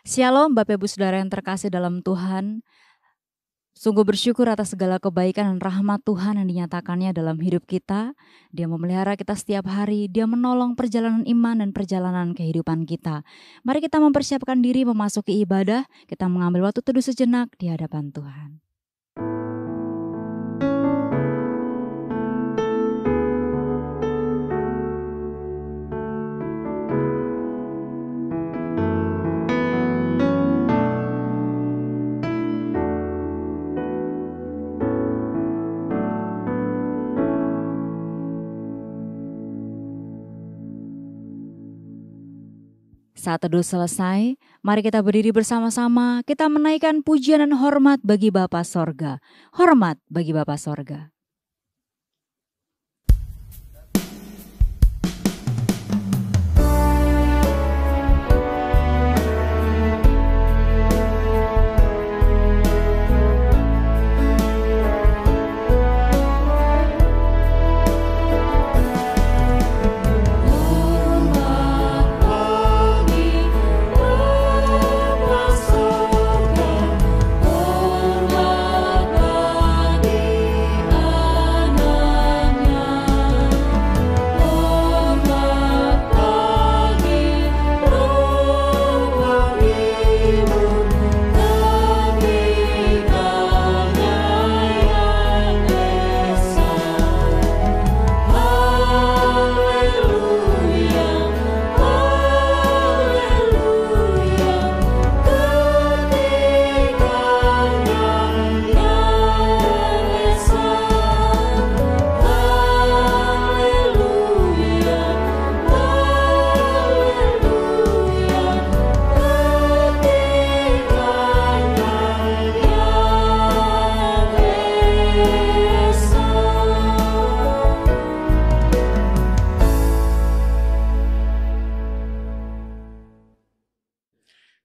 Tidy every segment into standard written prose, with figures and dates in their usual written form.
Shalom Bapak Ibu Saudara yang terkasih dalam Tuhan. Sungguh bersyukur atas segala kebaikan dan rahmat Tuhan yang dinyatakannya dalam hidup kita. Dia memelihara kita setiap hari, Dia menolong perjalanan iman dan perjalanan kehidupan kita. Mari kita mempersiapkan diri memasuki ibadah, kita mengambil waktu teduh sejenak di hadapan Tuhan. Saat teduh selesai, mari kita berdiri bersama-sama, kita menaikkan pujian dan hormat bagi Bapa Sorga. Hormat bagi Bapa Sorga.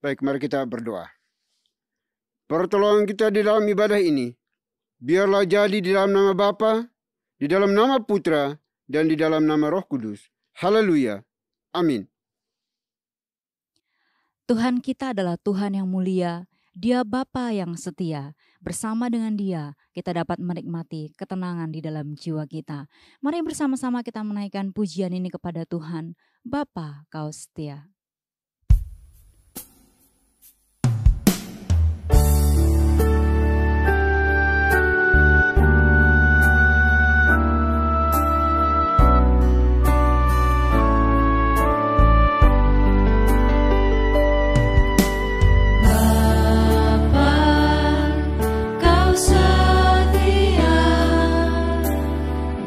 Baik, mari kita berdoa. Pertolongan kita di dalam ibadah ini, biarlah jadi di dalam nama Bapa, di dalam nama Putra, dan di dalam nama Roh Kudus. Haleluya. Amin. Tuhan kita adalah Tuhan yang mulia, Dia Bapa yang setia. Bersama dengan Dia, kita dapat menikmati ketenangan di dalam jiwa kita. Mari bersama-sama kita menaikkan pujian ini kepada Tuhan. Bapa, Kau setia.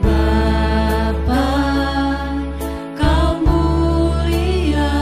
Bapa, Kau mulia.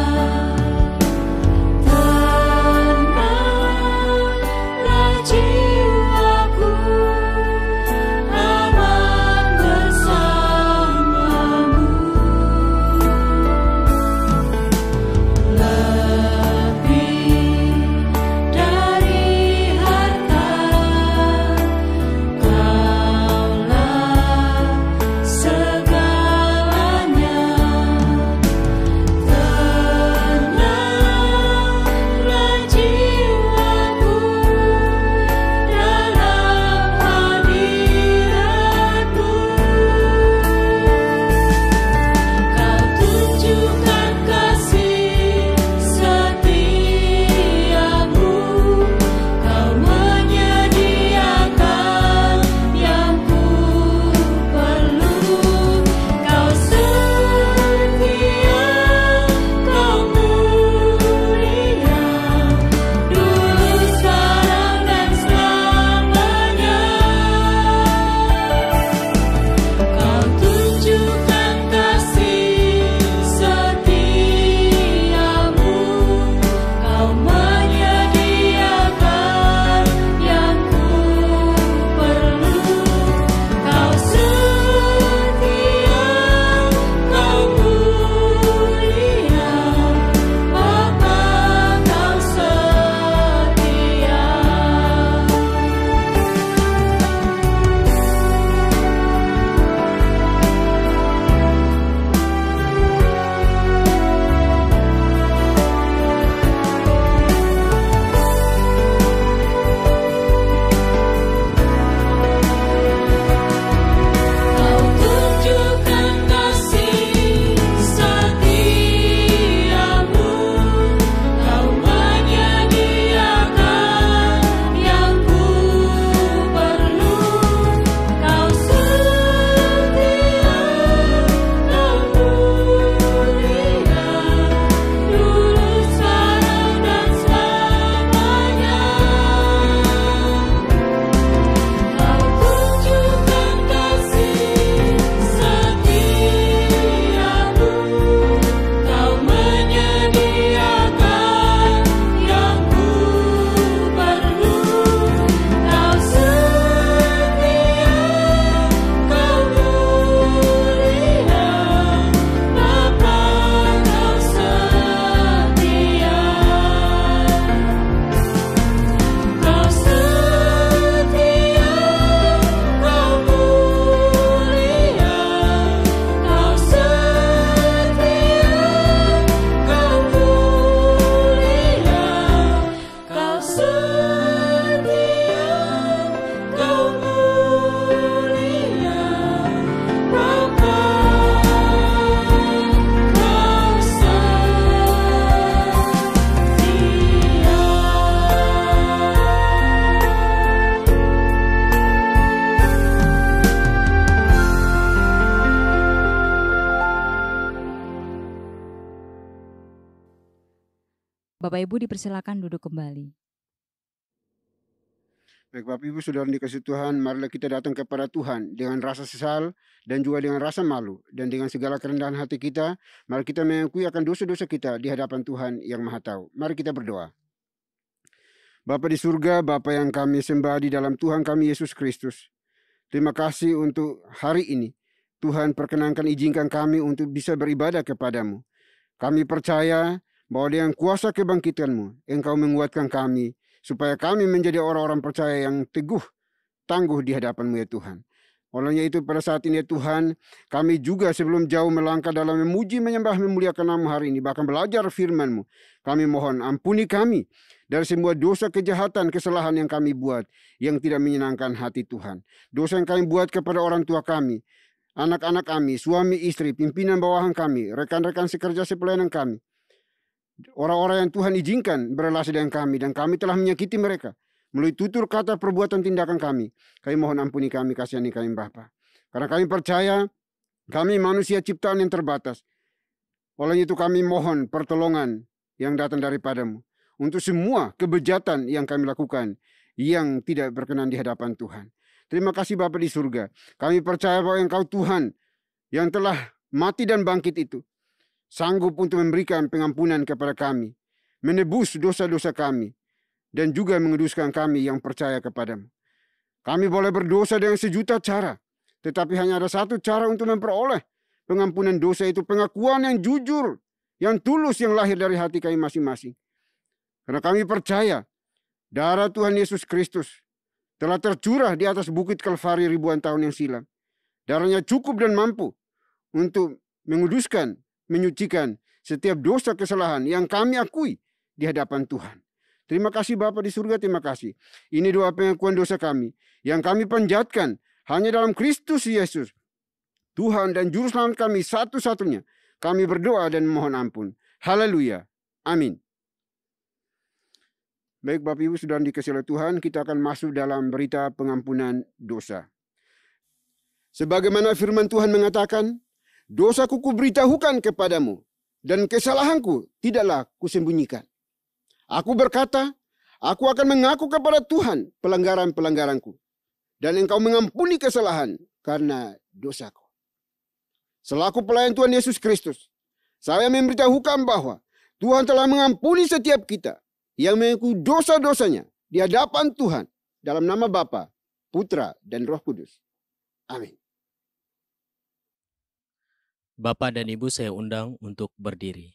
Bapak Ibu dipersilakan duduk kembali. Baik Bapak Ibu Saudara dikasih Tuhan, marilah kita datang kepada Tuhan dengan rasa sesal dan juga dengan rasa malu. Dan dengan segala kerendahan hati kita, mari kita mengakui akan dosa-dosa kita di hadapan Tuhan yang Maha Tahu. Mari kita berdoa. Bapa di surga, Bapa yang kami sembah di dalam Tuhan kami Yesus Kristus. Terima kasih untuk hari ini. Tuhan perkenankan izinkan kami untuk bisa beribadah kepadamu. Kami percaya bahwa dengan kuasa kebangkitan-Mu, Engkau menguatkan kami, supaya kami menjadi orang-orang percaya yang teguh, tangguh di hadapan-Mu ya Tuhan. Olehnya itu pada saat ini ya Tuhan, kami juga sebelum jauh melangkah dalam memuji, menyembah, memuliakan nama hari ini, bahkan belajar firman-Mu, kami mohon ampuni kami dari semua dosa, kejahatan, kesalahan yang kami buat, yang tidak menyenangkan hati Tuhan. Dosa yang kami buat kepada orang tua kami, anak-anak kami, suami istri, pimpinan bawahan kami, rekan-rekan sekerja sepelayanan kami, orang-orang yang Tuhan izinkan berrelasi dengan kami, dan kami telah menyakiti mereka melalui tutur kata, perbuatan, tindakan kami. Kami mohon ampuni kami, kasihani kami Bapa. Karena kami percaya kami manusia ciptaan yang terbatas. Oleh itu kami mohon pertolongan yang datang daripada-Mu untuk semua kebejatan yang kami lakukan yang tidak berkenan di hadapan Tuhan. Terima kasih Bapa di surga. Kami percaya bahwa Engkau Tuhan yang telah mati dan bangkit itu sanggup untuk memberikan pengampunan kepada kami, menebus dosa-dosa kami, dan juga menguduskan kami yang percaya kepadamu. Kami boleh berdosa dengan sejuta cara, tetapi hanya ada satu cara untuk memperoleh pengampunan dosa, itu pengakuan yang jujur, yang tulus, yang lahir dari hati kami masing-masing. Karena kami percaya darah Tuhan Yesus Kristus telah tercurah di atas bukit Kalvari ribuan tahun yang silam. Darahnya cukup dan mampu untuk menguduskan, menyucikan setiap dosa kesalahan yang kami akui di hadapan Tuhan. Terima kasih Bapa di surga, terima kasih. Ini doa pengakuan dosa kami yang kami panjatkan hanya dalam Kristus Yesus, Tuhan dan Juru Selamat kami satu-satunya. Kami berdoa dan mohon ampun. Haleluya. Amin. Baik Bapak Ibu Saudara dikasihi oleh Tuhan, kita akan masuk dalam berita pengampunan dosa. Sebagaimana firman Tuhan mengatakan, dosaku kuberitahukan kepadamu, dan kesalahanku tidaklah kusembunyikan. Aku berkata, aku akan mengaku kepada Tuhan pelanggaran-pelanggaranku, dan Engkau mengampuni kesalahan karena dosaku. Selaku pelayan Tuhan Yesus Kristus, saya memberitahukan bahwa Tuhan telah mengampuni setiap kita yang mengaku dosa-dosanya di hadapan Tuhan dalam nama Bapa, Putra, dan Roh Kudus. Amin. Bapak dan Ibu saya undang untuk berdiri.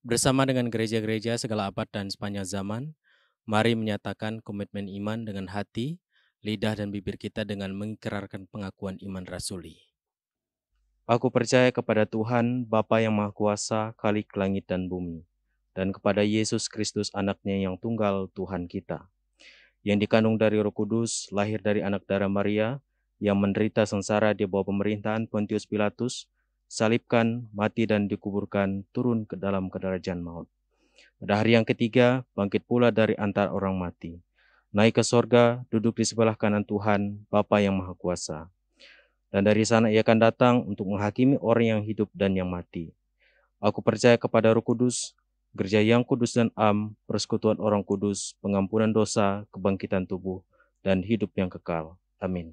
Bersama dengan gereja-gereja segala abad dan sepanjang zaman, mari menyatakan komitmen iman dengan hati, lidah dan bibir kita dengan mengikrarkan pengakuan iman rasuli. Aku percaya kepada Tuhan, Bapa yang Maha Kuasa, Khalik langit dan bumi, dan kepada Yesus Kristus anaknya yang tunggal Tuhan kita, yang dikandung dari Roh Kudus, lahir dari anak darah Maria, yang menderita sengsara di bawah pemerintahan Pontius Pilatus, salibkan, mati dan dikuburkan, turun ke dalam kedarajan maut. Pada hari yang ketiga, bangkit pula dari antara orang mati, naik ke sorga, duduk di sebelah kanan Tuhan, Bapa yang Maha Kuasa. Dan dari sana ia akan datang untuk menghakimi orang yang hidup dan yang mati. Aku percaya kepada Roh Kudus, gereja yang kudus dan am, persekutuan orang kudus, pengampunan dosa, kebangkitan tubuh, dan hidup yang kekal. Amin.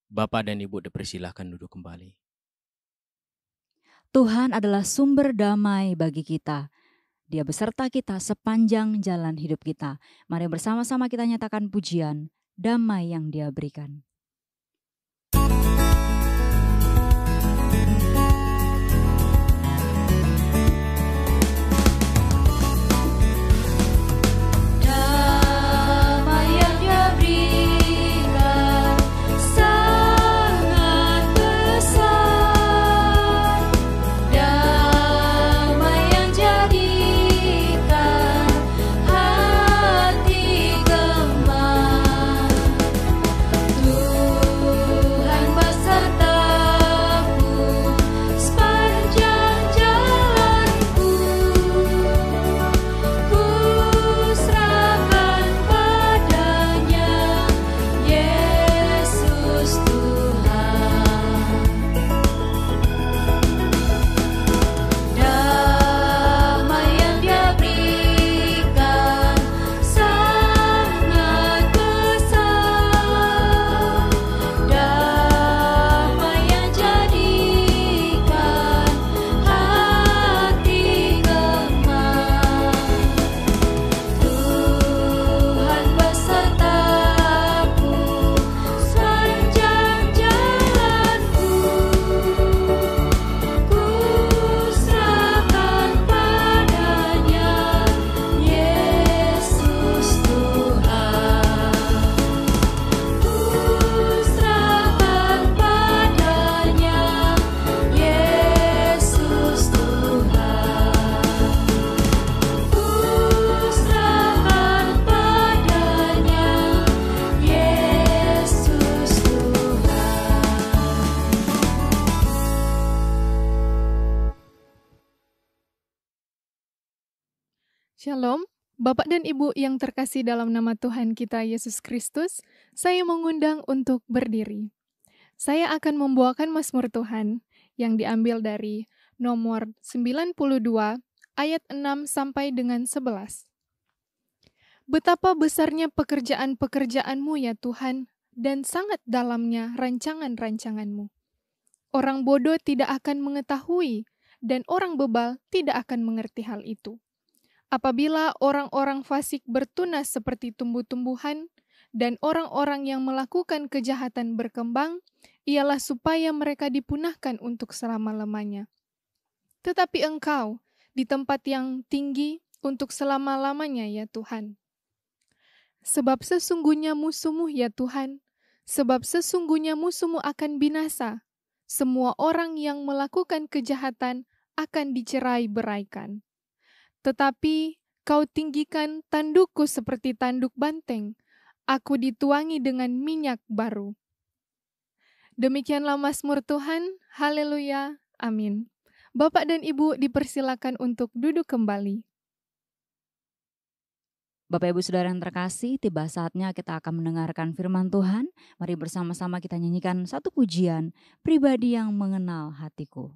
Bapak dan Ibu dipersilahkan duduk kembali. Tuhan adalah sumber damai bagi kita. Dia beserta kita sepanjang jalan hidup kita. Mari bersama-sama kita nyatakan pujian, damai yang Dia berikan. Tuhan Shalom, Bapak dan Ibu yang terkasih dalam nama Tuhan kita Yesus Kristus, saya mengundang untuk berdiri. Saya akan membawakan Mazmur Tuhan yang diambil dari nomor 92 ayat 6 sampai dengan 11. Betapa besarnya pekerjaan-pekerjaan-Mu ya Tuhan, dan sangat dalamnya rancangan-rancangan-Mu. Orang bodoh tidak akan mengetahui, dan orang bebal tidak akan mengerti hal itu. Apabila orang-orang fasik bertunas seperti tumbuh-tumbuhan, dan orang-orang yang melakukan kejahatan berkembang, ialah supaya mereka dipunahkan untuk selama-lamanya. Tetapi Engkau di tempat yang tinggi untuk selama-lamanya ya Tuhan. Sebab sesungguhnya musuh-Mu ya Tuhan, sebab sesungguhnya musuh-Mu akan binasa. Semua orang yang melakukan kejahatan akan dicerai-beraikan. Tetapi Kau tinggikan tandukku seperti tanduk banteng, aku dituangi dengan minyak baru. Demikianlah Mazmur Tuhan, haleluya, amin. Bapak dan Ibu dipersilakan untuk duduk kembali. Bapak Ibu Saudara yang terkasih, tiba saatnya kita akan mendengarkan firman Tuhan. Mari bersama-sama kita nyanyikan satu pujian, Pribadi yang Mengenal Hatiku.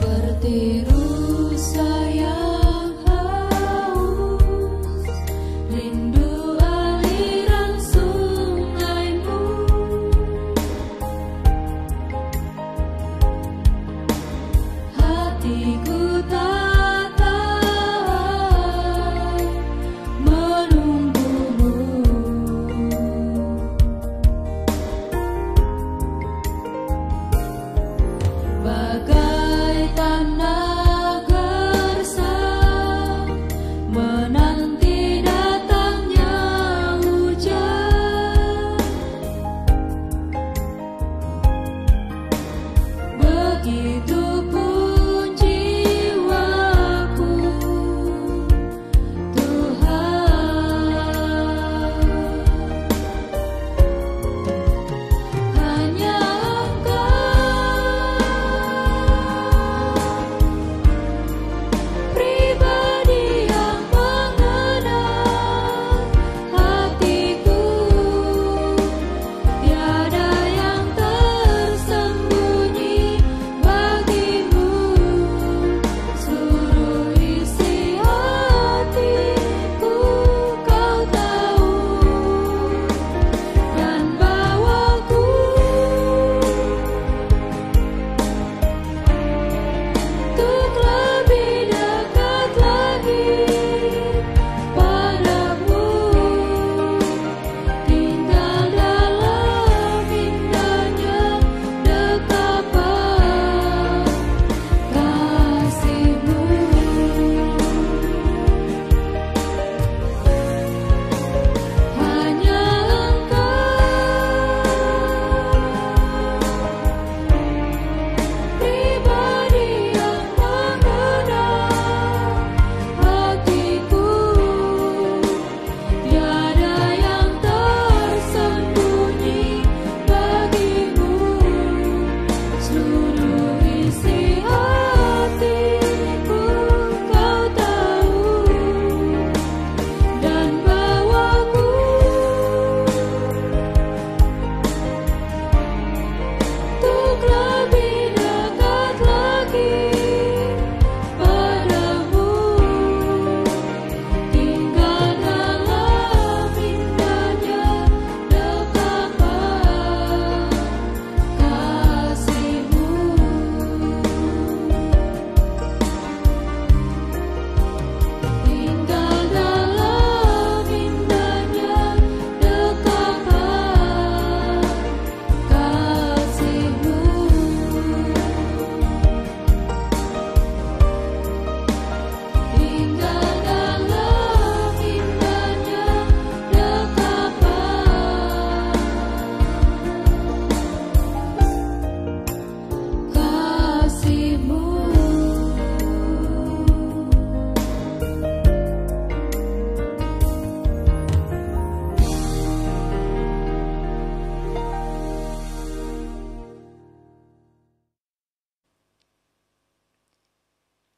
Seperti rusa yang haus, rindu aliran sungai-Mu. Hatiku tak tahan menunggu-Mu. Bagai tanah gersang menanti datangnya hujan, begitu pun jiwaku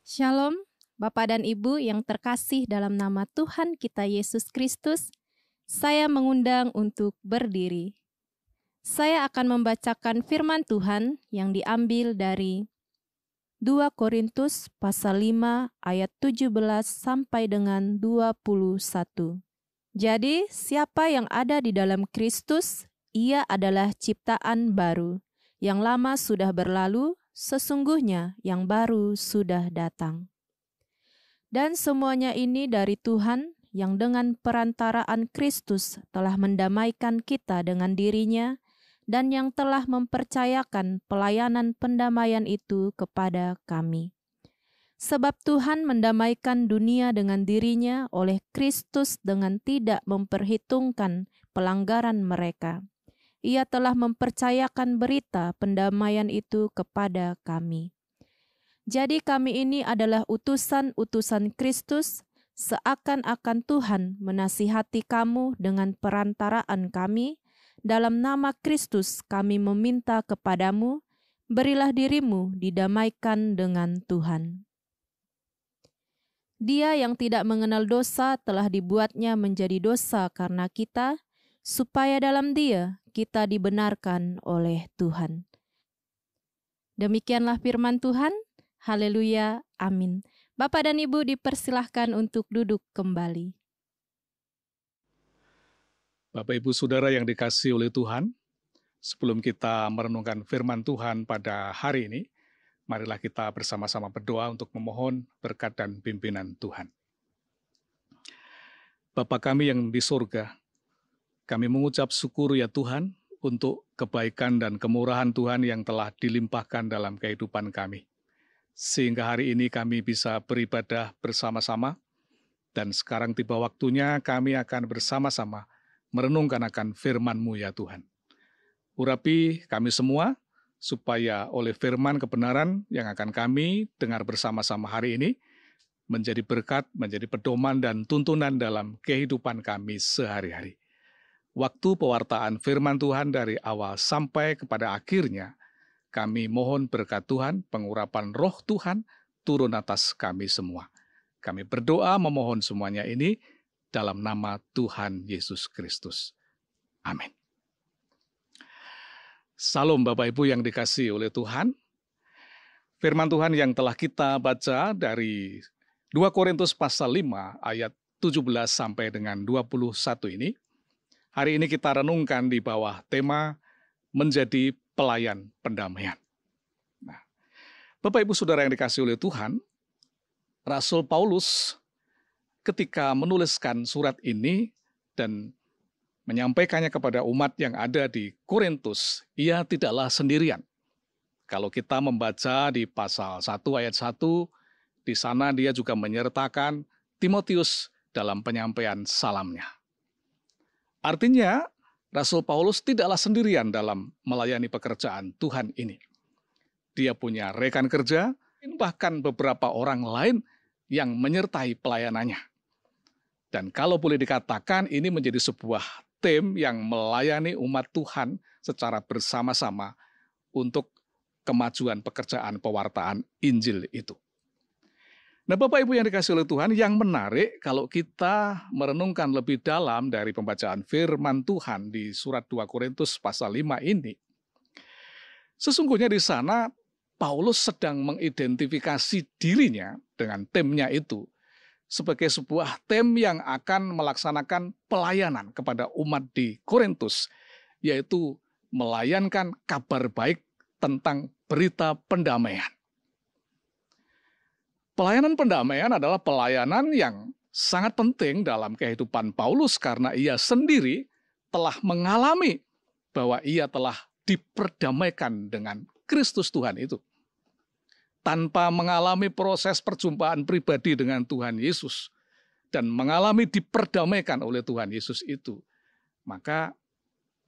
Shalom, Bapak dan Ibu yang terkasih dalam nama Tuhan kita Yesus Kristus. Saya mengundang untuk berdiri. Saya akan membacakan firman Tuhan yang diambil dari 2 Korintus pasal 5 ayat 17 sampai dengan 21. Jadi, siapa yang ada di dalam Kristus, ia adalah ciptaan baru. Yang lama sudah berlalu, sesungguhnya yang baru sudah datang. Dan semuanya ini dari Tuhan yang dengan perantaraan Kristus telah mendamaikan kita dengan dirinya dan yang telah mempercayakan pelayanan pendamaian itu kepada kami. Sebab Tuhan mendamaikan dunia dengan dirinya oleh Kristus dengan tidak memperhitungkan pelanggaran mereka. Ia telah mempercayakan berita pendamaian itu kepada kami. Jadi kami ini adalah utusan-utusan Kristus, seakan-akan Tuhan menasihati kamu dengan perantaraan kami. Dalam nama Kristus kami meminta kepadamu, berilah dirimu didamaikan dengan Tuhan. Dia yang tidak mengenal dosa telah dibuatnya menjadi dosa karena kita, supaya dalam Dia kita dibenarkan oleh Tuhan. Demikianlah firman Tuhan. Haleluya, amin. Bapak dan Ibu dipersilahkan untuk duduk kembali. Bapak Ibu Saudara yang dikasihi oleh Tuhan, sebelum kita merenungkan firman Tuhan pada hari ini, marilah kita bersama-sama berdoa untuk memohon berkat dan pimpinan Tuhan. Bapa kami yang di surga, kami mengucap syukur ya Tuhan untuk kebaikan dan kemurahan Tuhan yang telah dilimpahkan dalam kehidupan kami. Sehingga hari ini kami bisa beribadah bersama-sama, dan sekarang tiba waktunya kami akan bersama-sama merenungkan akan firman-Mu ya Tuhan. Urapi kami semua, supaya oleh firman kebenaran yang akan kami dengar bersama-sama hari ini, menjadi berkat, menjadi pedoman dan tuntunan dalam kehidupan kami sehari-hari. Waktu pewartaan firman Tuhan dari awal sampai kepada akhirnya, kami mohon berkat Tuhan, pengurapan roh Tuhan, turun atas kami semua. Kami berdoa memohon semuanya ini, dalam nama Tuhan Yesus Kristus. Amin. Salam Bapak Ibu yang dikasihi oleh Tuhan. Firman Tuhan yang telah kita baca dari 2 Korintus pasal 5 ayat 17 sampai dengan 21 ini. Hari ini kita renungkan di bawah tema menjadi pelayan pendamaian. Nah, Bapak Ibu Saudara yang dikasihi oleh Tuhan, Rasul Paulus ketika menuliskan surat ini dan menyampaikannya kepada umat yang ada di Korintus, ia tidaklah sendirian. Kalau kita membaca di pasal 1 ayat 1, di sana dia juga menyertakan Timotius dalam penyampaian salamnya. Artinya, Rasul Paulus tidaklah sendirian dalam melayani pekerjaan Tuhan ini. Dia punya rekan kerja, bahkan beberapa orang lain yang menyertai pelayanannya. Dan kalau boleh dikatakan ini menjadi sebuah tim yang melayani umat Tuhan secara bersama-sama untuk kemajuan pekerjaan pewartaan Injil itu. Nah Bapak Ibu yang dikasihi oleh Tuhan, yang menarik kalau kita merenungkan lebih dalam dari pembacaan firman Tuhan di surat 2 Korintus pasal 5 ini, sesungguhnya di sana Paulus sedang mengidentifikasi dirinya dengan timnya itu sebagai sebuah tim yang akan melaksanakan pelayanan kepada umat di Korintus, yaitu melayankan kabar baik tentang berita pendamaian. Pelayanan pendamaian adalah pelayanan yang sangat penting dalam kehidupan Paulus karena ia sendiri telah mengalami bahwa ia telah diperdamaikan dengan Kristus Tuhan itu. Tanpa mengalami proses perjumpaan pribadi dengan Tuhan Yesus dan mengalami diperdamaikan oleh Tuhan Yesus itu, maka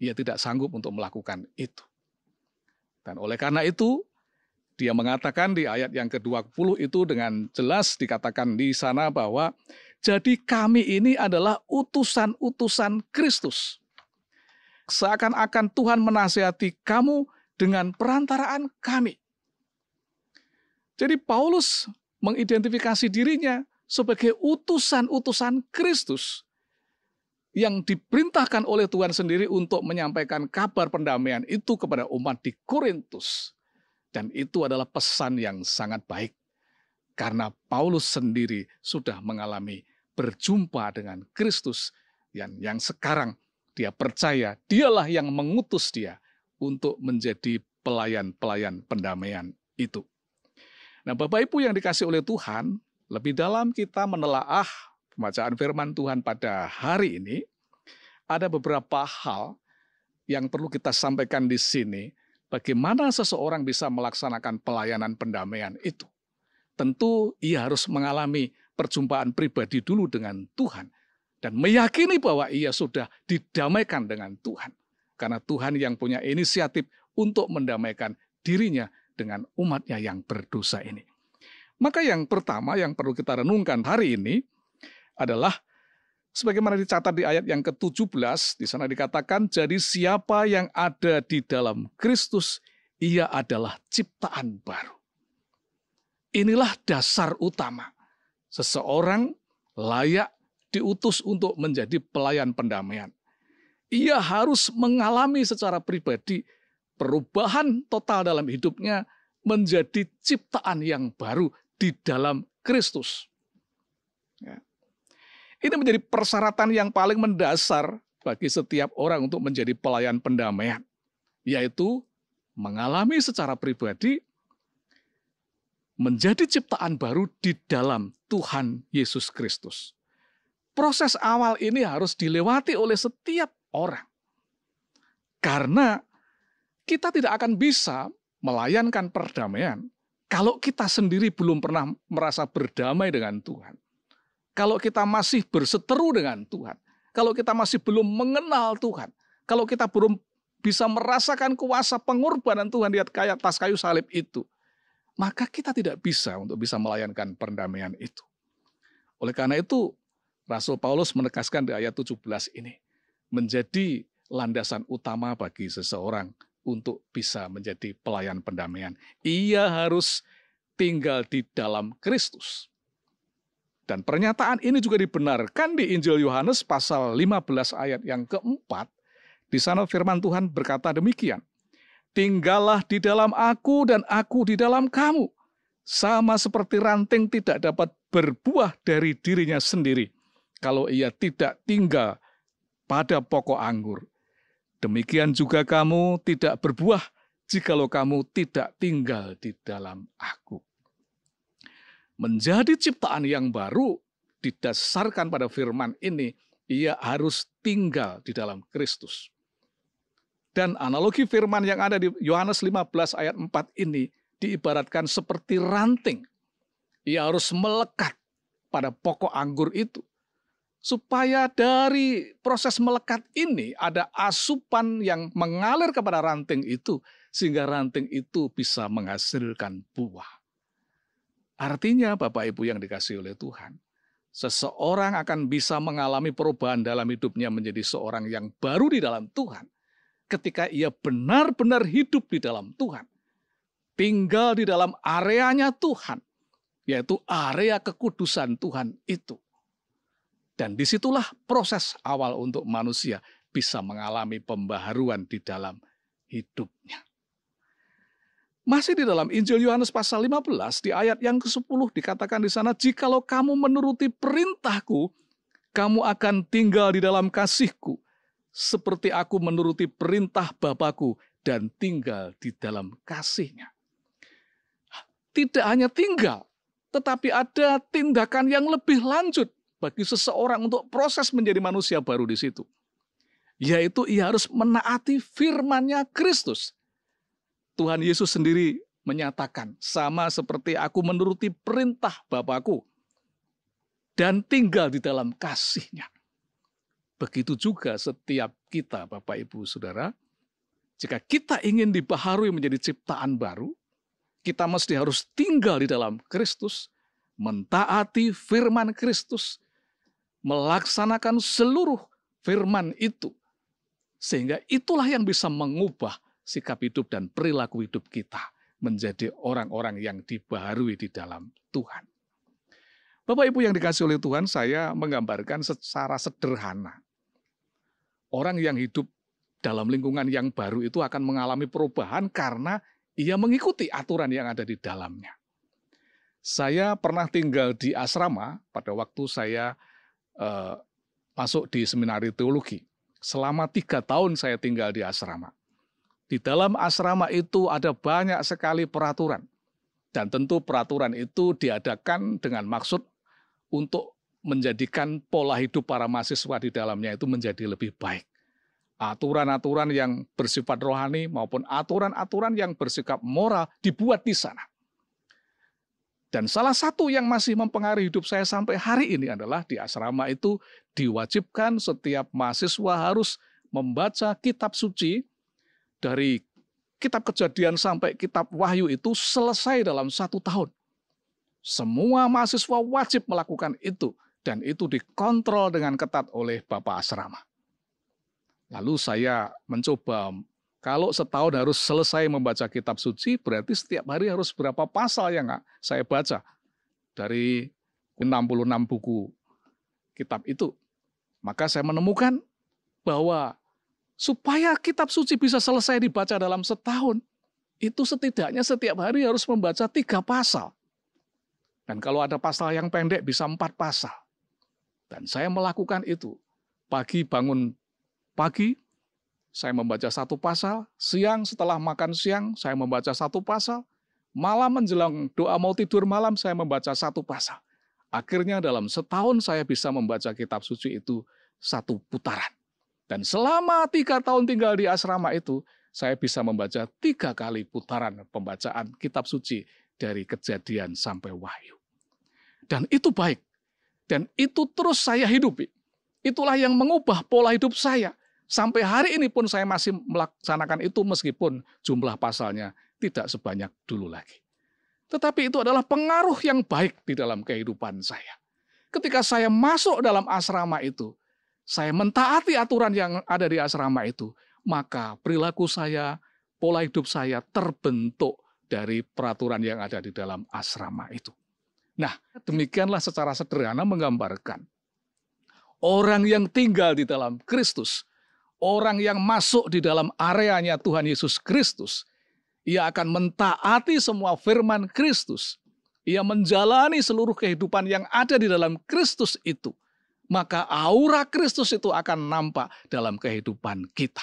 ia tidak sanggup untuk melakukan itu. Dan oleh karena itu, dia mengatakan di ayat yang ke-20 itu dengan jelas dikatakan di sana bahwa jadi kami ini adalah utusan-utusan Kristus. Seakan-akan Tuhan menasihati kamu dengan perantaraan kami. Jadi Paulus mengidentifikasi dirinya sebagai utusan-utusan Kristus yang diperintahkan oleh Tuhan sendiri untuk menyampaikan kabar pendamaian itu kepada umat di Korintus. Dan itu adalah pesan yang sangat baik. Karena Paulus sendiri sudah mengalami berjumpa dengan Kristus yang sekarang dia percaya dialah yang mengutus dia untuk menjadi pelayan-pelayan pendamaian itu. Nah, Bapak Ibu yang dikasih oleh Tuhan, lebih dalam kita menelaah pembacaan firman Tuhan pada hari ini, ada beberapa hal yang perlu kita sampaikan di sini, bagaimana seseorang bisa melaksanakan pelayanan pendamaian itu. Tentu ia harus mengalami perjumpaan pribadi dulu dengan Tuhan dan meyakini bahwa ia sudah didamaikan dengan Tuhan. Karena Tuhan yang punya inisiatif untuk mendamaikan dirinya dengan umatnya yang berdosa ini. Maka yang pertama yang perlu kita renungkan hari ini adalah sebagaimana dicatat di ayat yang ke-17, di sana dikatakan, jadi siapa yang ada di dalam Kristus, ia adalah ciptaan baru. Inilah dasar utama. Seseorang layak diutus untuk menjadi pelayan pendamaian. Ia harus mengalami secara pribadi perubahan total dalam hidupnya menjadi ciptaan yang baru di dalam Kristus. Ya. Ini menjadi persyaratan yang paling mendasar bagi setiap orang untuk menjadi pelayan pendamaian, yaitu mengalami secara pribadi menjadi ciptaan baru di dalam Tuhan Yesus Kristus. Proses awal ini harus dilewati oleh setiap orang. Karena kita tidak akan bisa melayankan perdamaian kalau kita sendiri belum pernah merasa berdamai dengan Tuhan. Kalau kita masih berseteru dengan Tuhan. Kalau kita masih belum mengenal Tuhan. Kalau kita belum bisa merasakan kuasa pengorbanan Tuhan di atas kayu salib itu. Maka kita tidak bisa untuk bisa melayankan perdamaian itu. Oleh karena itu, Rasul Paulus menegaskan di ayat 17 ini, menjadi landasan utama bagi seseorang untuk bisa menjadi pelayan pendamaian. Ia harus tinggal di dalam Kristus. Dan pernyataan ini juga dibenarkan di Injil Yohanes pasal 15 ayat yang keempat. Di sana firman Tuhan berkata demikian, tinggallah di dalam aku dan aku di dalam kamu. Sama seperti ranting tidak dapat berbuah dari dirinya sendiri kalau ia tidak tinggal pada pokok anggur. Demikian juga kamu tidak berbuah jikalau kamu tidak tinggal di dalam aku. Menjadi ciptaan yang baru didasarkan pada firman ini, ia harus tinggal di dalam Kristus. Dan analogi firman yang ada di Yohanes 15 ayat 4 ini diibaratkan seperti ranting. Ia harus melekat pada pokok anggur itu. Supaya dari proses melekat ini ada asupan yang mengalir kepada ranting itu. Sehingga ranting itu bisa menghasilkan buah. Artinya Bapak Ibu yang dikasihi oleh Tuhan. Seseorang akan bisa mengalami perubahan dalam hidupnya menjadi seorang yang baru di dalam Tuhan. Ketika ia benar-benar hidup di dalam Tuhan. Tinggal di dalam areanya Tuhan. Yaitu area kekudusan Tuhan itu. Dan disitulah proses awal untuk manusia bisa mengalami pembaharuan di dalam hidupnya. Masih di dalam Injil Yohanes pasal 15 di ayat yang ke-10 dikatakan di sana, jikalau kamu menuruti perintahku, kamu akan tinggal di dalam kasihku. Seperti aku menuruti perintah Bapakku dan tinggal di dalam kasihnya. Tidak hanya tinggal, tetapi ada tindakan yang lebih lanjut bagi seseorang untuk proses menjadi manusia baru di situ. Yaitu ia harus menaati firman-Nya Kristus. Tuhan Yesus sendiri menyatakan, sama seperti aku menuruti perintah Bapakku dan tinggal di dalam kasih-Nya. Begitu juga setiap kita, Bapak, Ibu, Saudara, jika kita ingin dibaharui menjadi ciptaan baru, kita mesti harus tinggal di dalam Kristus, mentaati firman Kristus, melaksanakan seluruh firman itu. Sehingga itulah yang bisa mengubah sikap hidup dan perilaku hidup kita menjadi orang-orang yang dibaharui di dalam Tuhan. Bapak Ibu yang dikasihi oleh Tuhan, saya menggambarkan secara sederhana. Orang yang hidup dalam lingkungan yang baru itu akan mengalami perubahan karena ia mengikuti aturan yang ada di dalamnya. Saya pernah tinggal di asrama pada waktu saya masuk di seminari teologi. Selama 3 tahun saya tinggal di asrama. Di dalam asrama itu ada banyak sekali peraturan. Dan tentu peraturan itu diadakan dengan maksud untuk menjadikan pola hidup para mahasiswa di dalamnya itu menjadi lebih baik. Aturan-aturan yang bersifat rohani maupun aturan-aturan yang bersikap moral dibuat di sana. Dan salah satu yang masih mempengaruhi hidup saya sampai hari ini adalah di asrama itu diwajibkan setiap mahasiswa harus membaca kitab suci dari kitab Kejadian sampai kitab Wahyu itu selesai dalam 1 tahun. Semua mahasiswa wajib melakukan itu dan itu dikontrol dengan ketat oleh Bapak asrama. Lalu saya mencoba, kalau setahun harus selesai membaca kitab suci, berarti setiap hari harus berapa pasal yang saya baca dari 66 buku kitab itu. Maka saya menemukan bahwa supaya kitab suci bisa selesai dibaca dalam setahun, itu setidaknya setiap hari harus membaca 3 pasal. Dan kalau ada pasal yang pendek bisa 4 pasal. Dan saya melakukan itu. Bangun pagi, saya membaca 1 pasal, siang setelah makan siang, saya membaca 1 pasal, malam menjelang doa mau tidur malam, saya membaca 1 pasal. Akhirnya dalam setahun saya bisa membaca kitab suci itu 1 putaran. Dan selama 3 tahun tinggal di asrama itu, saya bisa membaca 3 kali putaran pembacaan kitab suci dari Kejadian sampai Wahyu. Dan itu baik. Dan itu terus saya hidupi. Itulah yang mengubah pola hidup saya. Sampai hari ini pun saya masih melaksanakan itu meskipun jumlah pasalnya tidak sebanyak dulu lagi. Tetapi itu adalah pengaruh yang baik di dalam kehidupan saya. Ketika saya masuk dalam asrama itu, saya mentaati aturan yang ada di asrama itu, maka perilaku saya, pola hidup saya terbentuk dari peraturan yang ada di dalam asrama itu. Nah, demikianlah secara sederhana menggambarkan orang yang tinggal di dalam Kristus, orang yang masuk di dalam areanya Tuhan Yesus Kristus, ia akan mentaati semua firman Kristus. Ia menjalani seluruh kehidupan yang ada di dalam Kristus itu. Maka aura Kristus itu akan nampak dalam kehidupan kita.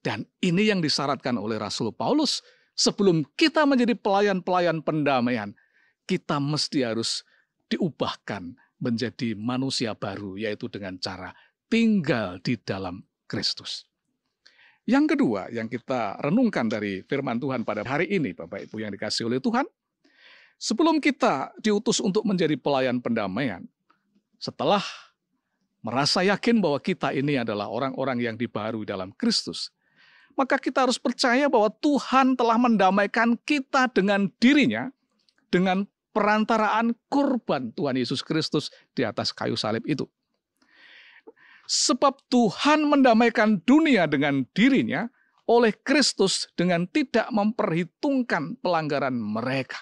Dan ini yang disyaratkan oleh Rasul Paulus. Sebelum kita menjadi pelayan-pelayan pendamaian, kita mesti harus diubahkan menjadi manusia baru, yaitu dengan cara tinggal di dalam Kristus. Yang kedua yang kita renungkan dari firman Tuhan pada hari ini, Bapak Ibu yang dikasihi oleh Tuhan, sebelum kita diutus untuk menjadi pelayan pendamaian, setelah merasa yakin bahwa kita ini adalah orang-orang yang dibaharui dalam Kristus, maka kita harus percaya bahwa Tuhan telah mendamaikan kita dengan dirinya, dengan perantaraan kurban Tuhan Yesus Kristus di atas kayu salib itu. Sebab Tuhan mendamaikan dunia dengan dirinya oleh Kristus dengan tidak memperhitungkan pelanggaran mereka.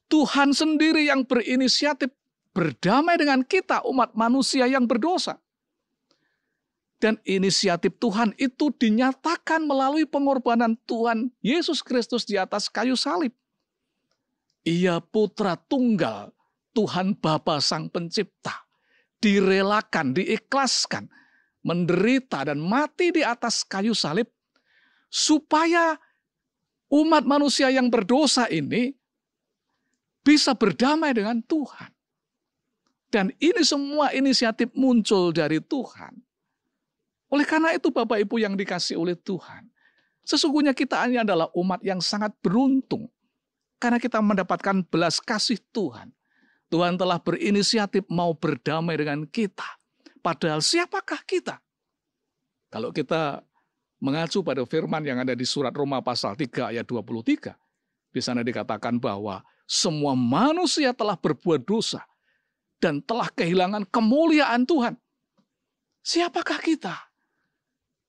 Tuhan sendiri yang berinisiatif berdamai dengan kita umat manusia yang berdosa. Dan inisiatif Tuhan itu dinyatakan melalui pengorbanan Tuhan Yesus Kristus di atas kayu salib. Ia putra tunggal Tuhan Bapa Sang Pencipta. Direlakan, diikhlaskan, menderita dan mati di atas kayu salib, supaya umat manusia yang berdosa ini bisa berdamai dengan Tuhan. Dan ini semua inisiatif muncul dari Tuhan. Oleh karena itu Bapak Ibu yang dikasihi oleh Tuhan, sesungguhnya kita ini adalah umat yang sangat beruntung, karena kita mendapatkan belas kasih Tuhan. Tuhan telah berinisiatif mau berdamai dengan kita. Padahal siapakah kita? Kalau kita mengacu pada firman yang ada di surat Roma pasal 3 ayat 23. Di sana dikatakan bahwa semua manusia telah berbuat dosa dan telah kehilangan kemuliaan Tuhan. Siapakah kita?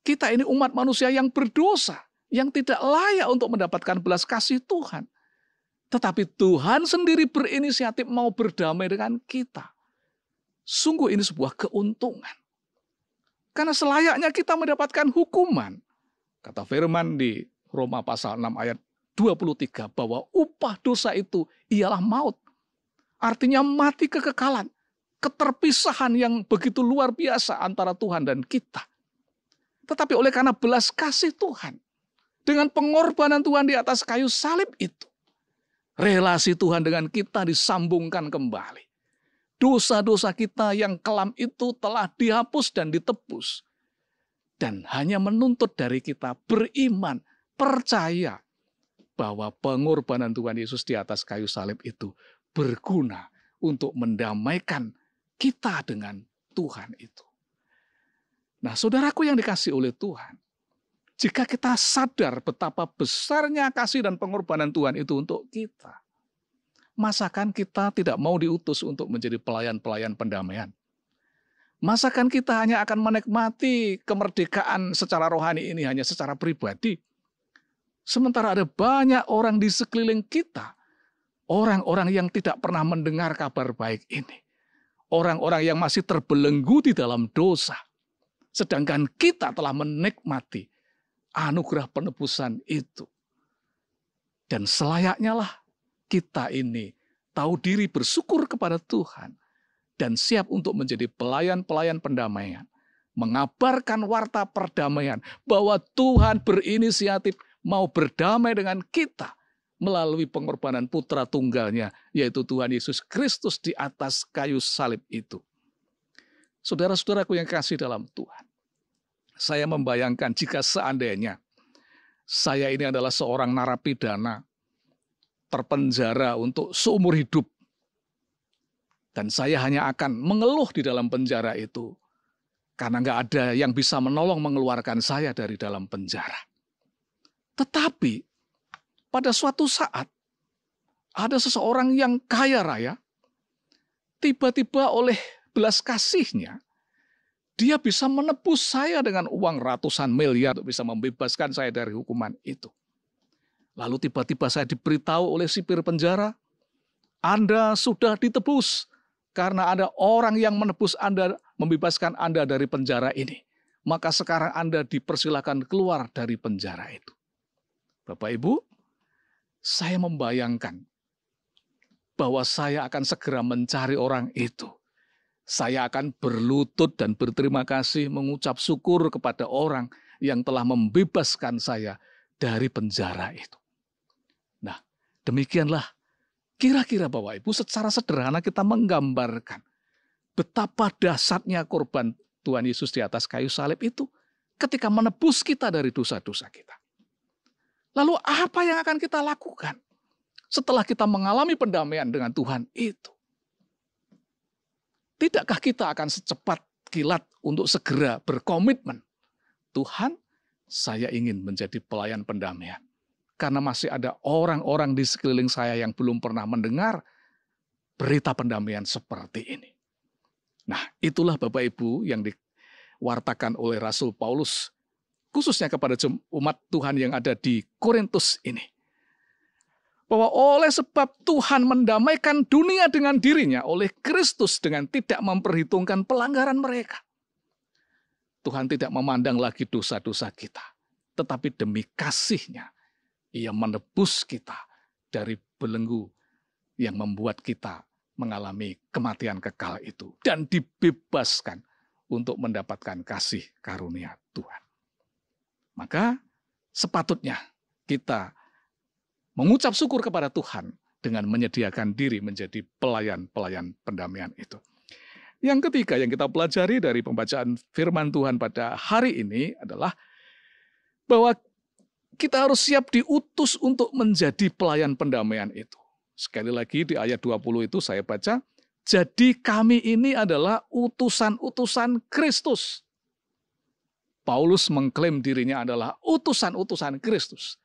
Kita ini umat manusia yang berdosa. yang tidak layak untuk mendapatkan belas kasih Tuhan. Tetapi Tuhan sendiri berinisiatif mau berdamai dengan kita. Sungguh ini sebuah keuntungan. Karena selayaknya kita mendapatkan hukuman. Kata firman di Roma pasal 6 ayat 23 bahwa upah dosa itu ialah maut. Artinya mati kekekalan. Keterpisahan yang begitu luar biasa antara Tuhan dan kita. Tetapi oleh karena belas kasih Tuhan, dengan pengorbanan Tuhan di atas kayu salib itu, relasi Tuhan dengan kita disambungkan kembali. Dosa-dosa kita yang kelam itu telah dihapus dan ditebus. Dan hanya menuntut dari kita beriman, percaya bahwa pengorbanan Tuhan Yesus di atas kayu salib itu berguna untuk mendamaikan kita dengan Tuhan itu. Nah, saudaraku yang dikasihi oleh Tuhan, jika kita sadar betapa besarnya kasih dan pengorbanan Tuhan itu untuk kita, masakan kita tidak mau diutus untuk menjadi pelayan-pelayan pendamaian? Masakan kita hanya akan menikmati kemerdekaan secara rohani ini hanya secara pribadi? Sementara ada banyak orang di sekeliling kita, orang-orang yang tidak pernah mendengar kabar baik ini. Orang-orang yang masih terbelenggu di dalam dosa. Sedangkan kita telah menikmati anugerah penebusan itu. Dan selayaknya lah kita ini tahu diri bersyukur kepada Tuhan. Dan siap untuk menjadi pelayan-pelayan pendamaian. Mengabarkan warta perdamaian. Bahwa Tuhan berinisiatif mau berdamai dengan kita. Melalui pengorbanan putra tunggalnya. Yaitu Tuhan Yesus Kristus di atas kayu salib itu. Saudara-saudaraku yang kasih dalam Tuhan. Saya membayangkan jika seandainya saya ini adalah seorang narapidana terpenjara untuk seumur hidup. Dan saya hanya akan mengeluh di dalam penjara itu. Karena nggak ada yang bisa menolong mengeluarkan saya dari dalam penjara. Tetapi pada suatu saat ada seseorang yang kaya raya. Tiba-tiba oleh belas kasihnya, dia bisa menebus saya dengan uang ratusan miliar untuk bisa membebaskan saya dari hukuman itu. Lalu tiba-tiba saya diberitahu oleh sipir penjara, Anda sudah ditebus karena ada orang yang menebus Anda, membebaskan Anda dari penjara ini. Maka sekarang Anda dipersilakan keluar dari penjara itu. Bapak Ibu, saya membayangkan bahwa saya akan segera mencari orang itu. Saya akan berlutut dan berterima kasih mengucap syukur kepada orang yang telah membebaskan saya dari penjara itu. Nah, demikianlah kira-kira Bapak Ibu secara sederhana kita menggambarkan betapa dahsyatnya korban Tuhan Yesus di atas kayu salib itu ketika menebus kita dari dosa-dosa kita. Lalu apa yang akan kita lakukan setelah kita mengalami pendamaian dengan Tuhan itu? Tidakkah kita akan secepat kilat untuk segera berkomitmen? Tuhan, saya ingin menjadi pelayan pendamaian. Karena masih ada orang-orang di sekeliling saya yang belum pernah mendengar berita pendamaian seperti ini. Nah, itulah Bapak Ibu yang diwartakan oleh Rasul Paulus, khususnya kepada umat Tuhan yang ada di Korintus ini. Bahwa oleh sebab Tuhan mendamaikan dunia dengan dirinya oleh Kristus dengan tidak memperhitungkan pelanggaran mereka. Tuhan tidak memandang lagi dosa-dosa kita. Tetapi demi kasih-Nya, Ia menebus kita dari belenggu yang membuat kita mengalami kematian kekal itu. Dan dibebaskan untuk mendapatkan kasih karunia Tuhan. Maka sepatutnya kita mengucap syukur kepada Tuhan dengan menyediakan diri menjadi pelayan-pelayan pendamaian itu. Yang ketiga yang kita pelajari dari pembacaan firman Tuhan pada hari ini adalah bahwa kita harus siap diutus untuk menjadi pelayan pendamaian itu. Sekali lagi di ayat 20 itu saya baca, jadi kami ini adalah utusan-utusan Kristus. Paulus mengklaim dirinya adalah utusan-utusan Kristus.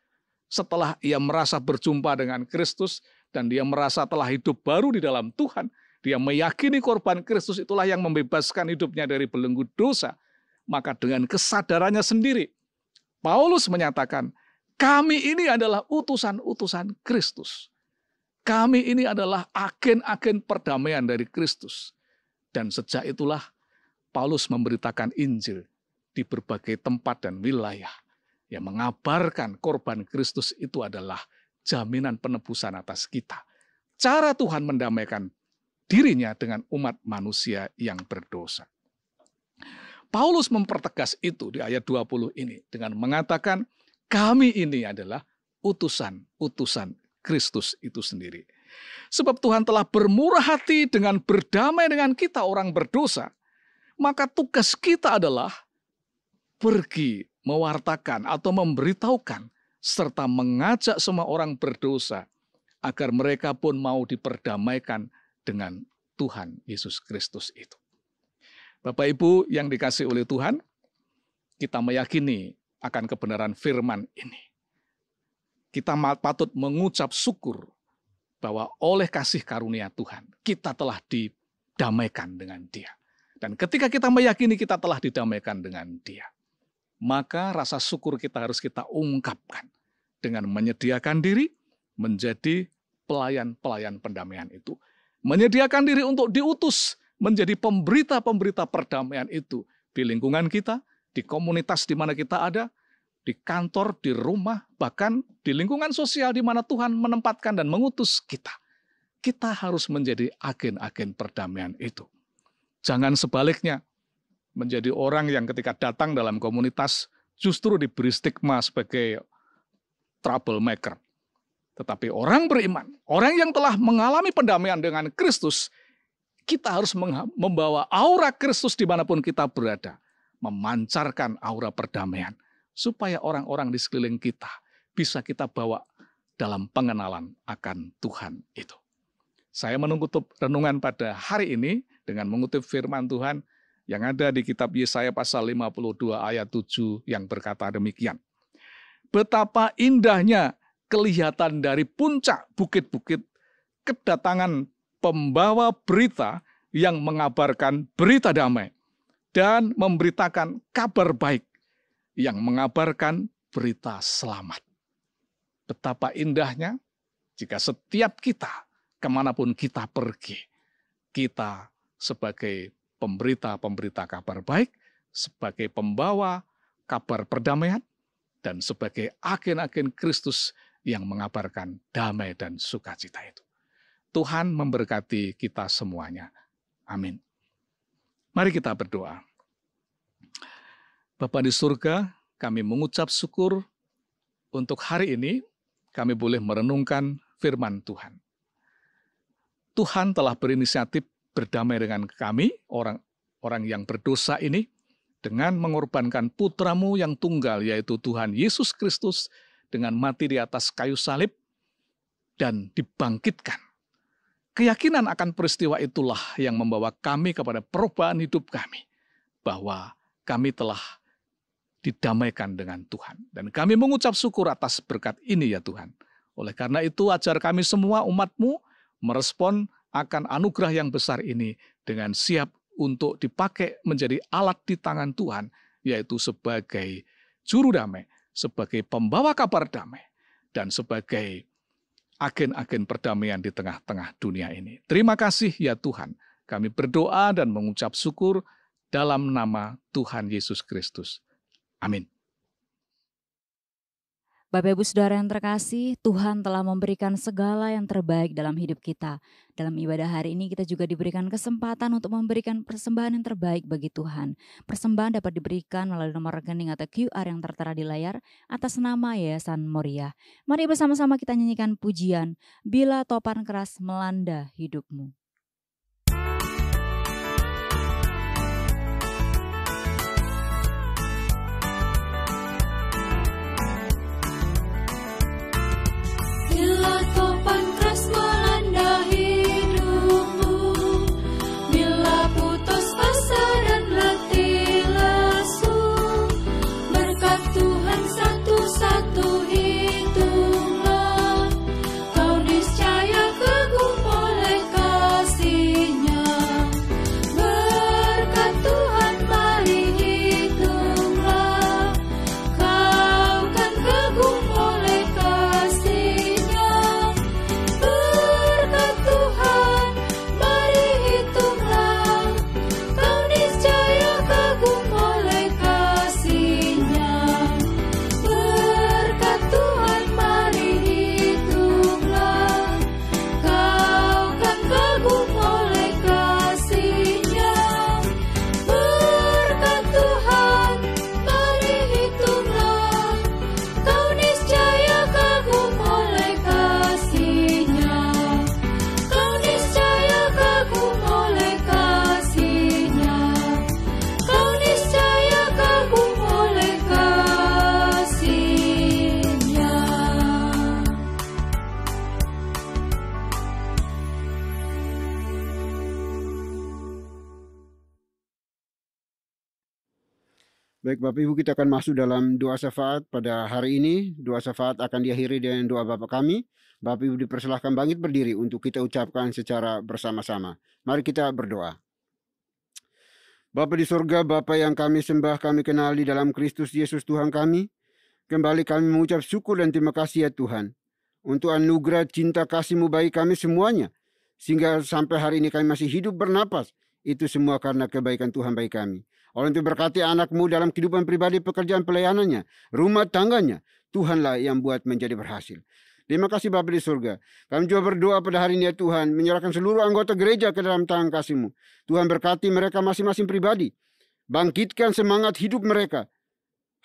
Setelah ia merasa berjumpa dengan Kristus dan dia merasa telah hidup baru di dalam Tuhan, dia meyakini korban Kristus itulah yang membebaskan hidupnya dari belenggu dosa. Maka dengan kesadarannya sendiri, Paulus menyatakan, Kami ini adalah utusan-utusan Kristus. Kami ini adalah agen-agen perdamaian dari Kristus. Dan sejak itulah Paulus memberitakan Injil di berbagai tempat dan wilayah. Yang mengabarkan korban Kristus itu adalah jaminan penebusan atas kita. Cara Tuhan mendamaikan dirinya dengan umat manusia yang berdosa. Paulus mempertegas itu di ayat 20 ini dengan mengatakan, kami ini adalah utusan-utusan Kristus itu sendiri. Sebab Tuhan telah bermurah hati dengan berdamai dengan kita orang berdosa, maka tugas kita adalah pergi mewartakan atau memberitahukan serta mengajak semua orang berdosa agar mereka pun mau diperdamaikan dengan Tuhan Yesus Kristus itu. Bapak Ibu yang dikasihi oleh Tuhan, kita meyakini akan kebenaran firman ini. Kita patut mengucap syukur bahwa oleh kasih karunia Tuhan, kita telah didamaikan dengan Dia. Dan ketika kita meyakini kita telah didamaikan dengan Dia, maka rasa syukur kita harus kita ungkapkan dengan menyediakan diri menjadi pelayan-pelayan pendamaian itu. Menyediakan diri untuk diutus menjadi pemberita-pemberita perdamaian itu di lingkungan kita, di komunitas di mana kita ada, di kantor, di rumah, bahkan di lingkungan sosial di mana Tuhan menempatkan dan mengutus kita. Kita harus menjadi agen-agen perdamaian itu. Jangan sebaliknya, menjadi orang yang ketika datang dalam komunitas justru diberi stigma sebagai troublemaker. Tetapi orang beriman, orang yang telah mengalami pendamaian dengan Kristus, kita harus membawa aura Kristus dimanapun kita berada. Memancarkan aura perdamaian. Supaya orang-orang di sekeliling kita bisa kita bawa dalam pengenalan akan Tuhan itu. Saya menutup renungan pada hari ini dengan mengutip firman Tuhan yang ada di kitab Yesaya pasal 52 ayat 7 yang berkata demikian. Betapa indahnya kelihatan dari puncak bukit-bukit kedatangan pembawa berita yang mengabarkan berita damai dan memberitakan kabar baik yang mengabarkan berita selamat. Betapa indahnya jika setiap kita, kemanapun kita pergi, kita sebagai pemberita-pemberita kabar baik, sebagai pembawa kabar perdamaian, dan sebagai agen-agen Kristus yang mengabarkan damai dan sukacita itu. Tuhan memberkati kita semuanya. Amin. Mari kita berdoa. Bapa di surga, kami mengucap syukur untuk hari ini kami boleh merenungkan firman Tuhan. Tuhan telah berinisiatif berdamai dengan kami, orang yang berdosa ini, dengan mengorbankan putra-Mu yang tunggal, yaitu Tuhan Yesus Kristus, dengan mati di atas kayu salib dan dibangkitkan. Keyakinan akan peristiwa itulah yang membawa kami kepada perubahan hidup kami, bahwa kami telah didamaikan dengan Tuhan. Dan kami mengucap syukur atas berkat ini ya Tuhan. Oleh karena itu ajar kami semua umat-Mu merespon akan anugerah yang besar ini dengan siap untuk dipakai menjadi alat di tangan Tuhan, yaitu sebagai juru damai, sebagai pembawa kabar damai, dan sebagai agen-agen perdamaian di tengah-tengah dunia ini. Terima kasih ya Tuhan. Kami berdoa dan mengucap syukur dalam nama Tuhan Yesus Kristus. Amin. Bapak Ibu Saudara yang terkasih, Tuhan telah memberikan segala yang terbaik dalam hidup kita. Dalam ibadah hari ini kita juga diberikan kesempatan untuk memberikan persembahan yang terbaik bagi Tuhan. Persembahan dapat diberikan melalui nomor rekening atau QR yang tertera di layar atas nama Yayasan Moriah. Mari bersama-sama kita nyanyikan pujian Bila Topan Keras Melanda Hidupmu. Bila topan keras melanda hidupmu, bila putus asa dan letih lesu, berkat Tuhan satu-satu hitunglah, kau niscaya kagum oleh kasih. Baik Bapak Ibu, kita akan masuk dalam doa syafaat pada hari ini. Doa syafaat akan diakhiri dengan doa Bapa kami. Bapak Ibu dipersilahkan bangkit berdiri untuk kita ucapkan secara bersama-sama. Mari kita berdoa. Bapa di surga, Bapa yang kami sembah, kami kenal di dalam Kristus Yesus Tuhan kami. Kembali kami mengucap syukur dan terima kasih ya Tuhan, untuk anugerah cinta kasih-Mu bagi kami semuanya. Sehingga sampai hari ini kami masih hidup bernapas. Itu semua karena kebaikan Tuhan bagi kami. Oleh itu berkati anak-Mu dalam kehidupan pribadi, pekerjaan pelayanannya, rumah tangganya. Tuhanlah yang buat menjadi berhasil. Terima kasih Bapa di surga. Kami juga berdoa pada hari ini ya Tuhan, menyerahkan seluruh anggota gereja ke dalam tangan kasih-Mu. Tuhan berkati mereka masing-masing pribadi. Bangkitkan semangat hidup mereka,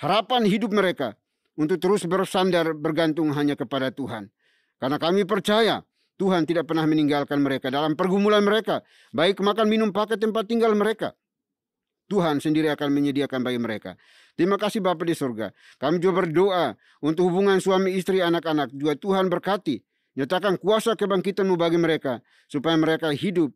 harapan hidup mereka, untuk terus bersandar bergantung hanya kepada Tuhan. Karena kami percaya Tuhan tidak pernah meninggalkan mereka dalam pergumulan mereka, baik makan, minum, pakai, tempat tinggal mereka. Tuhan sendiri akan menyediakan bagi mereka. Terima kasih Bapa di surga. Kami juga berdoa untuk hubungan suami istri, anak-anak. Juga Tuhan berkati, nyatakan kuasa kebangkitan-Mu bagi mereka, supaya mereka hidup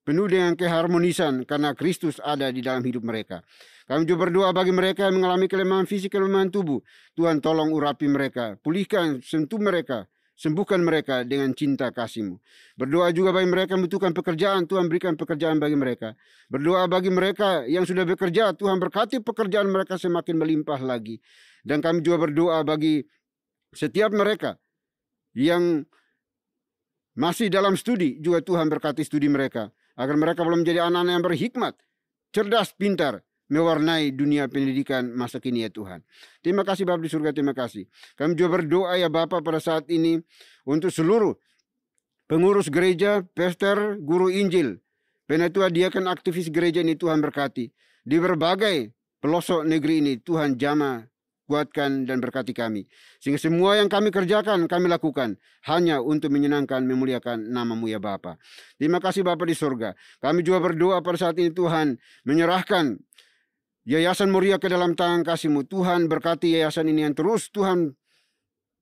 penuh dengan keharmonisan karena Kristus ada di dalam hidup mereka. Kami juga berdoa bagi mereka yang mengalami kelemahan fisik, kelemahan tubuh. Tuhan tolong urapi mereka, pulihkan, sentuh mereka, sembuhkan mereka dengan cinta kasih-Mu. Berdoa juga bagi mereka yang membutuhkan pekerjaan, Tuhan berikan pekerjaan bagi mereka. Berdoa bagi mereka yang sudah bekerja, Tuhan berkati pekerjaan mereka semakin melimpah lagi. Dan kami juga berdoa bagi setiap mereka yang masih dalam studi, juga Tuhan berkati studi mereka, agar mereka belum menjadi anak-anak yang berhikmat, cerdas, pintar, mewarnai dunia pendidikan masa kini ya Tuhan. Terima kasih Bapa di surga, terima kasih. Kami juga berdoa ya Bapa pada saat ini untuk seluruh pengurus gereja, pastor, guru Injil, penatua diakan, aktivis gereja ini Tuhan berkati. Di berbagai pelosok negeri ini Tuhan jamah, kuatkan dan berkati kami. Sehingga semua yang kami kerjakan, kami lakukan hanya untuk menyenangkan, memuliakan nama-Mu ya Bapa. Terima kasih Bapa di surga. Kami juga berdoa pada saat ini Tuhan menyerahkan Yayasan Moria ke dalam tangan kasih-Mu. Tuhan berkati yayasan ini yang terus Tuhan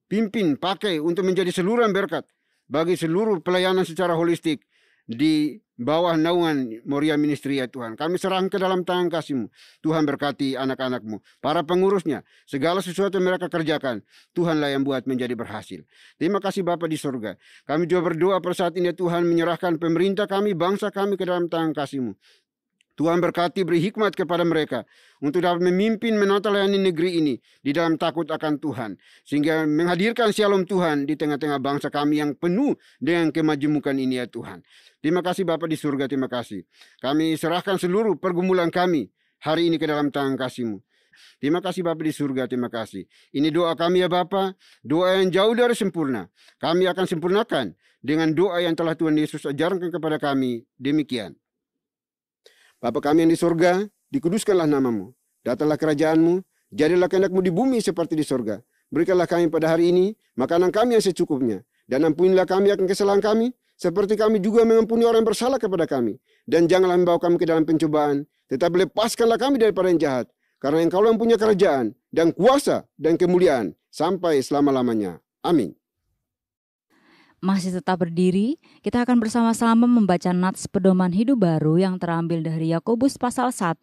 pimpin, pakai untuk menjadi saluran berkat bagi seluruh pelayanan secara holistik di bawah naungan Moria Ministry ya Tuhan. Kami serahkan ke dalam tangan kasih-Mu. Tuhan berkati anak-anak-Mu, para pengurusnya, segala sesuatu yang mereka kerjakan, Tuhanlah yang buat menjadi berhasil. Terima kasih Bapa di surga. Kami juga berdoa pada saat ini Tuhan menyerahkan pemerintah kami, bangsa kami ke dalam tangan kasih-Mu. Tuhan berkati, beri hikmat kepada mereka untuk dapat memimpin, menata layani negeri ini di dalam takut akan Tuhan, sehingga menghadirkan shalom Tuhan di tengah-tengah bangsa kami yang penuh dengan kemajemukan ini ya Tuhan. Terima kasih Bapa di surga, terima kasih. Kami serahkan seluruh pergumulan kami hari ini ke dalam tangan kasih-Mu. Terima kasih Bapa di surga, terima kasih. Ini doa kami ya Bapa, doa yang jauh dari sempurna. Kami akan sempurnakan dengan doa yang telah Tuhan Yesus ajarkan kepada kami. Demikian. Bapa kami yang di surga, dikuduskanlah nama-Mu. Datanglah kerajaan-Mu, jadilah kehendak-Mu di bumi seperti di surga. Berikanlah kami pada hari ini makanan kami yang secukupnya. Dan ampunilah kami akan kesalahan kami, seperti kami juga mengampuni orang yang bersalah kepada kami. Dan janganlah membawa kami ke dalam pencobaan, tetapi lepaskanlah kami daripada yang jahat. Karena Engkau yang punya kerajaan, dan kuasa, dan kemuliaan, sampai selama-lamanya. Amin. Masih tetap berdiri, kita akan bersama-sama membaca nats pedoman hidup baru yang terambil dari Yakobus pasal 1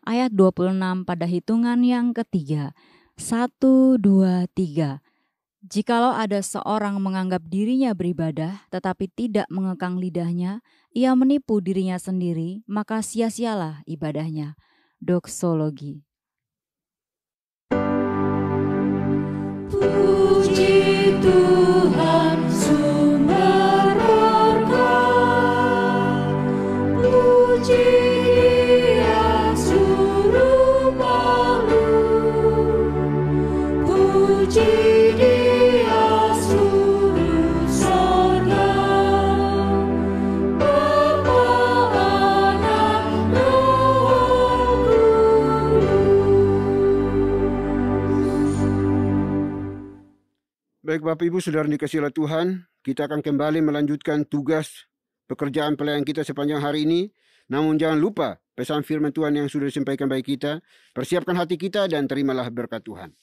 ayat 26 pada hitungan yang ketiga. 1, 2, 3. Jikalau ada seorang menganggap dirinya beribadah tetapi tidak mengekang lidahnya, ia menipu dirinya sendiri, maka sia-sialah ibadahnya. Doksologi. Puji Tuhan sumber berkat, puji Dia suruh makhluk, puji Dia suruh sorga, Bapa, Anak, Roh Kudus. Baik Bapak Ibu Saudara dikasihi oleh Tuhan, kita akan kembali melanjutkan tugas pekerjaan pelayan kita sepanjang hari ini. Namun jangan lupa pesan firman Tuhan yang sudah disampaikan bagi kita. Persiapkan hati kita dan terimalah berkat Tuhan.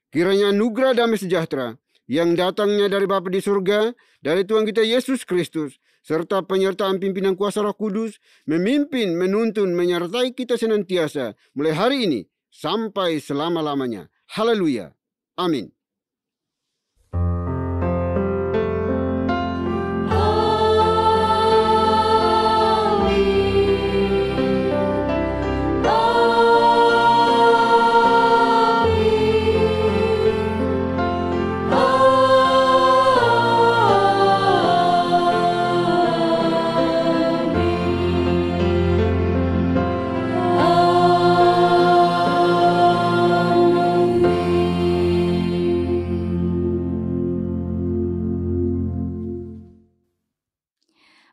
Kiranya anugerah damai sejahtera yang datangnya dari Bapa di surga, dari Tuhan kita Yesus Kristus, serta penyertaan pimpinan kuasa Roh Kudus, memimpin, menuntun, menyertai kita senantiasa mulai hari ini sampai selama-lamanya. Haleluya. Amin.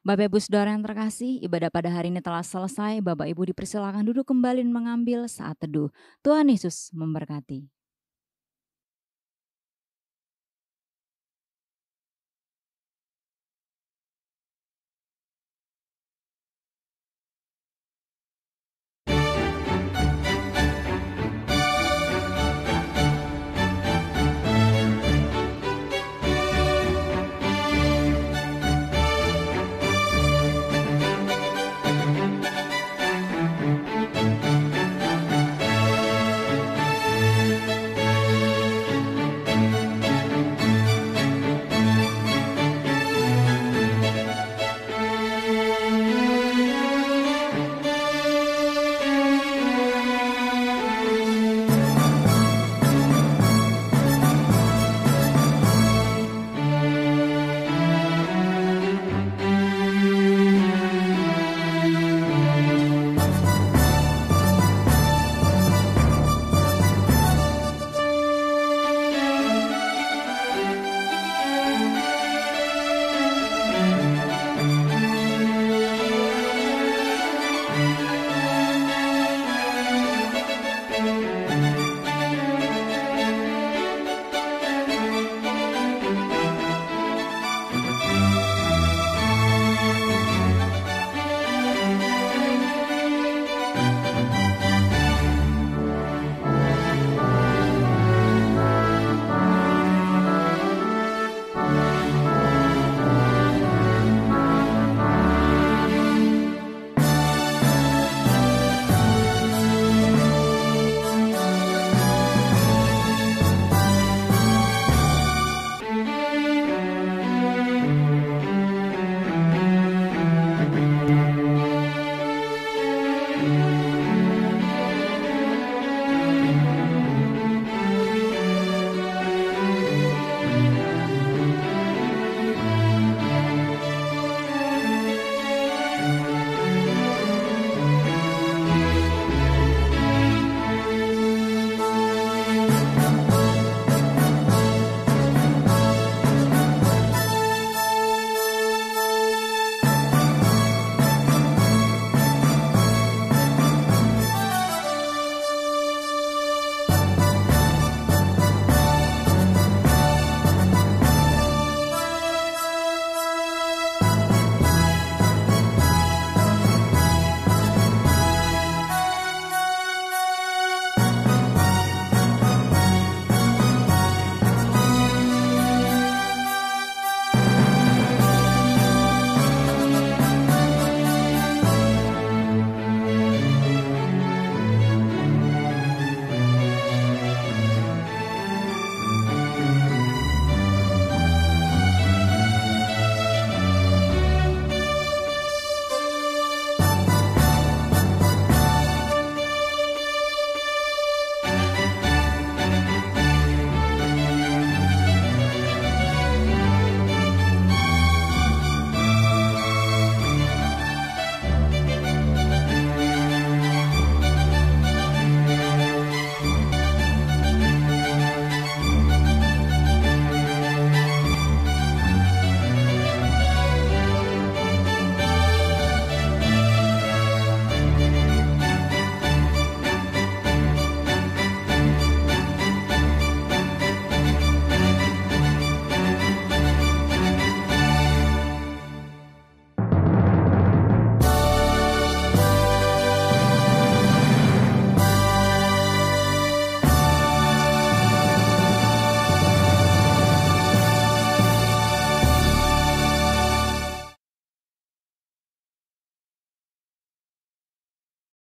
Bapak Ibu Saudara yang terkasih, ibadah pada hari ini telah selesai. Bapak Ibu dipersilakan duduk kembali dan mengambil saat teduh. Tuhan Yesus memberkati.